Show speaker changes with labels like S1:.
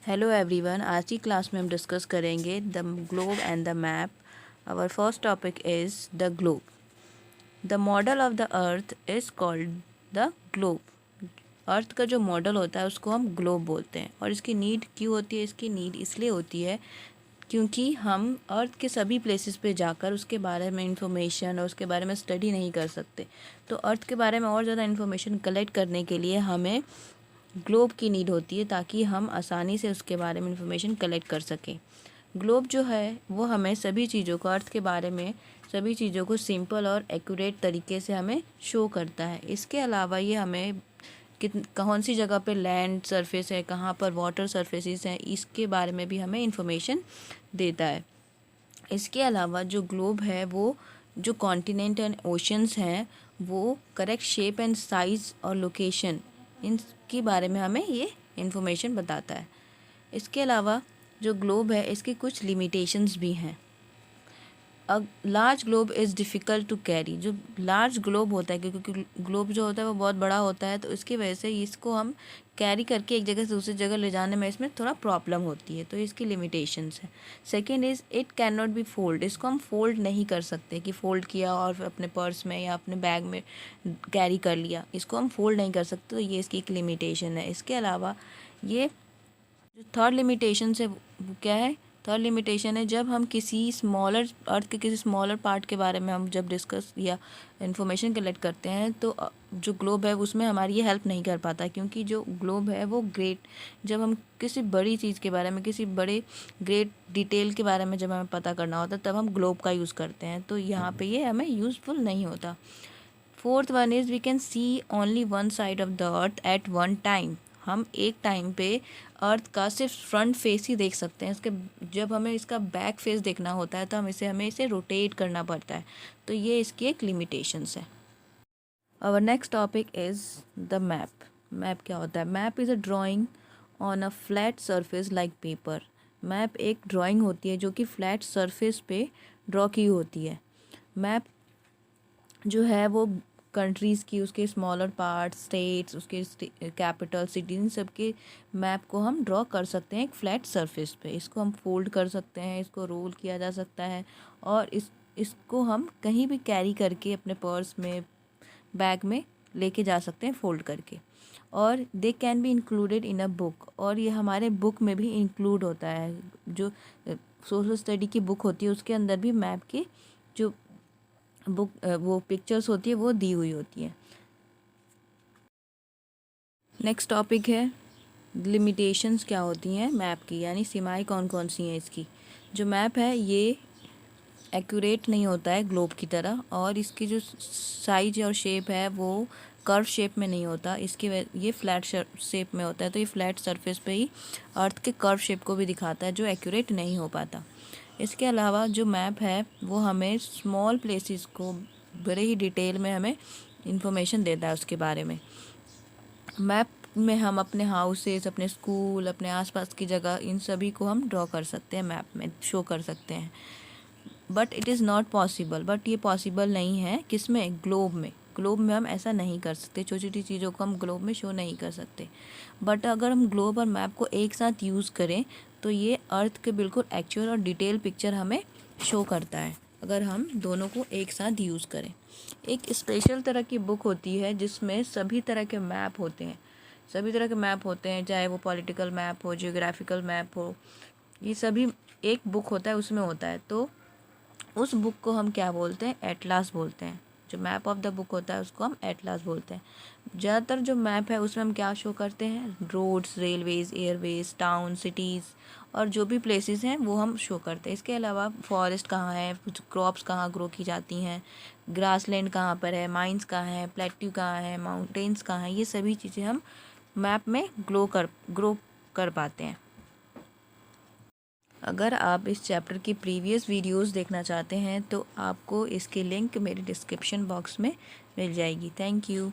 S1: Hello everyone, आज की class में हम डिस्कस करेंगे the globe and the map. Our first topic is the globe. The model of the earth is called the globe. Earth का जो model होता है उसको हम ग्लोब बोलते हैं। और इसकी नीड क्यों होती है? इसकी नीड इसलिए होती है क्योंकि हम अर्थ के सभी प्लेसेस पे जाकर उसके बारे में इंफॉर्मेशन और उसके बारे में स्टडी नहीं कर सकते। तो अर्थ के बारे में और ज़्यादा इन्फॉर्मेशन कलेक्ट करने के लिए हमें ग्लोब की नीड होती है, ताकि हम आसानी से उसके बारे में इंफॉर्मेशन कलेक्ट कर सकें। ग्लोब जो है वो हमें सभी चीज़ों को, अर्थ के बारे में सभी चीज़ों को सिंपल और एक्यूरेट तरीके से हमें शो करता है। इसके अलावा ये हमें कौन सी जगह पे लैंड सरफेस है, कहाँ पर वाटर सरफेसेस हैं, इसके बारे में भी हमें इंफॉर्मेशन देता है। इसके अलावा जो ग्लोब है वो जो कॉन्टिनेंट एंड ओशंस हैं वो करेक्ट शेप एंड साइज़ और लोकेशन, इनके बारे में हमें ये इन्फॉर्मेशन बताता है। इसके अलावा जो ग्लोब है इसकी कुछ लिमिटेशंस भी हैं। A large globe is difficult to carry. जो लार्ज ग्लोब होता है, क्योंकि ग्लोब जो होता है वो बहुत बड़ा होता है, तो इसकी वजह से इसको हम कैरी करके एक जगह से दूसरी जगह ले जाने में इसमें थोड़ा प्रॉब्लम होती है, तो इसकी लिमिटेशंस है। Second is it can not be fold. इसको हम फोल्ड नहीं कर सकते कि फ़ोल्ड किया और अपने पर्स में या अपने बैग में कैरी कर लिया, इसको हम फोल्ड नहीं कर सकते, तो ये इसकी एक लिमिटेशन है। इसके अलावा ये जो थर्ड लिमिटेशन है वो क्या है? थर्ड लिमिटेशन है जब हम किसी स्मॉलर अर्थ के किसी स्मॉलर पार्ट के बारे में हम जब डिस्कस या इन्फॉर्मेशन कलेक्ट करते हैं, तो जो ग्लोब है उसमें हमारी ये हेल्प नहीं कर पाता, क्योंकि जो ग्लोब है वो जब हम किसी बड़ी चीज़ के बारे में, किसी बड़े ग्रेट डिटेल के बारे में जब हमें पता करना होता है, तब हम ग्लोब का यूज़ करते हैं, तो यहाँ पे ये हमें यूज़फुल नहीं होता। Fourth one is we can see only one side of the earth at one time. हम एक टाइम पे अर्थ का सिर्फ फ्रंट फेस ही देख सकते हैं। इसके जब हमें इसका बैक फेस देखना होता है तो हमें इसे रोटेट करना पड़ता है, तो ये इसकी एक लिमिटेशंस है। Our next topic is the map. Map क्या होता है? Map is a drawing on a flat surface like paper. Map एक ड्राइंग होती है जो कि फ्लैट सरफेस पे ड्रॉ की होती है। मैप जो है वो कंट्रीज़ की, उसके स्मॉलर पार्ट, स्टेट्स, उसके कैपिटल सिटी, इन सब के मैप को हम ड्रॉ कर सकते हैं एक फ्लैट सरफेस पे। इसको हम फोल्ड कर सकते हैं, इसको रोल किया जा सकता है, और इसको हम कहीं भी कैरी करके अपने पर्स में, बैग में लेके जा सकते हैं फोल्ड करके। और they can be included in a book, और ये हमारे बुक में भी इंक्लूड होता है। जो सोशल स्टडी की बुक होती है उसके अंदर भी मैप की जो वो पिक्चर्स होती है वो दी हुई होती है। नेक्स्ट टॉपिक है लिमिटेशंस क्या होती हैं मैप की, यानी सीमाएं कौन कौन सी हैं इसकी। जो मैप है ये एक्यूरेट नहीं होता है ग्लोब की तरह, और इसकी जो साइज और शेप है वो कर्व शेप में नहीं होता। ये फ्लैट शेप में होता है, तो ये फ्लैट सरफेस पे ही अर्थ के कर्व शेप को भी दिखाता है, जो एक्यूरेट नहीं हो पाता। इसके अलावा जो मैप है वो हमें स्मॉल प्लेसेस को बड़े ही डिटेल में हमें इंफॉर्मेशन देता है उसके बारे में। मैप में हम अपने हाउसेस, अपने स्कूल, अपने आसपास की जगह, इन सभी को हम ड्रॉ कर सकते हैं, मैप में शो कर सकते हैं। But it is not possible, but ये पॉसिबल नहीं है किसमें? ग्लोब में। ग्लोब में हम ऐसा नहीं कर सकते, छोटी छोटी चीज़ों को हम ग्लोब में शो नहीं कर सकते। बट अगर हम ग्लोब और मैप को एक साथ यूज़ करें तो ये अर्थ के बिल्कुल एक्चुअल और डिटेल पिक्चर हमें शो करता है, अगर हम दोनों को एक साथ यूज़ करें। एक स्पेशल तरह की बुक होती है जिसमें सभी तरह के मैप होते हैं। सभी तरह के मैप होते हैं, चाहे वो पॉलिटिकल मैप हो, जियोग्राफिकल मैप हो, ये सभी एक बुक होता है उसमें होता है। तो उस बुक को हम क्या बोलते हैं? एटलास बोलते हैं। जो मैप ऑफ द बुक होता है उसको हम एटलास बोलते हैं। ज़्यादातर जो मैप है उसमें हम क्या शो करते हैं? Roads, railways, airways, town, cities और जो भी प्लेसेस हैं वो हम शो करते हैं। इसके अलावा फॉरेस्ट कहाँ है, क्रॉप्स कहाँ ग्रो की जाती हैं, ग्रासलैंड कहाँ पर है, माइंस कहाँ है, प्लेट्यू कहाँ है, माउंटेन्स कहाँ है, ये सभी चीज़ें हम मैप में ग्रो कर पाते हैं। अगर आप इस चैप्टर की प्रीवियस वीडियोस देखना चाहते हैं तो आपको इसकी लिंक मेरे डिस्क्रिप्शन बॉक्स में मिल जाएगी। Thank you.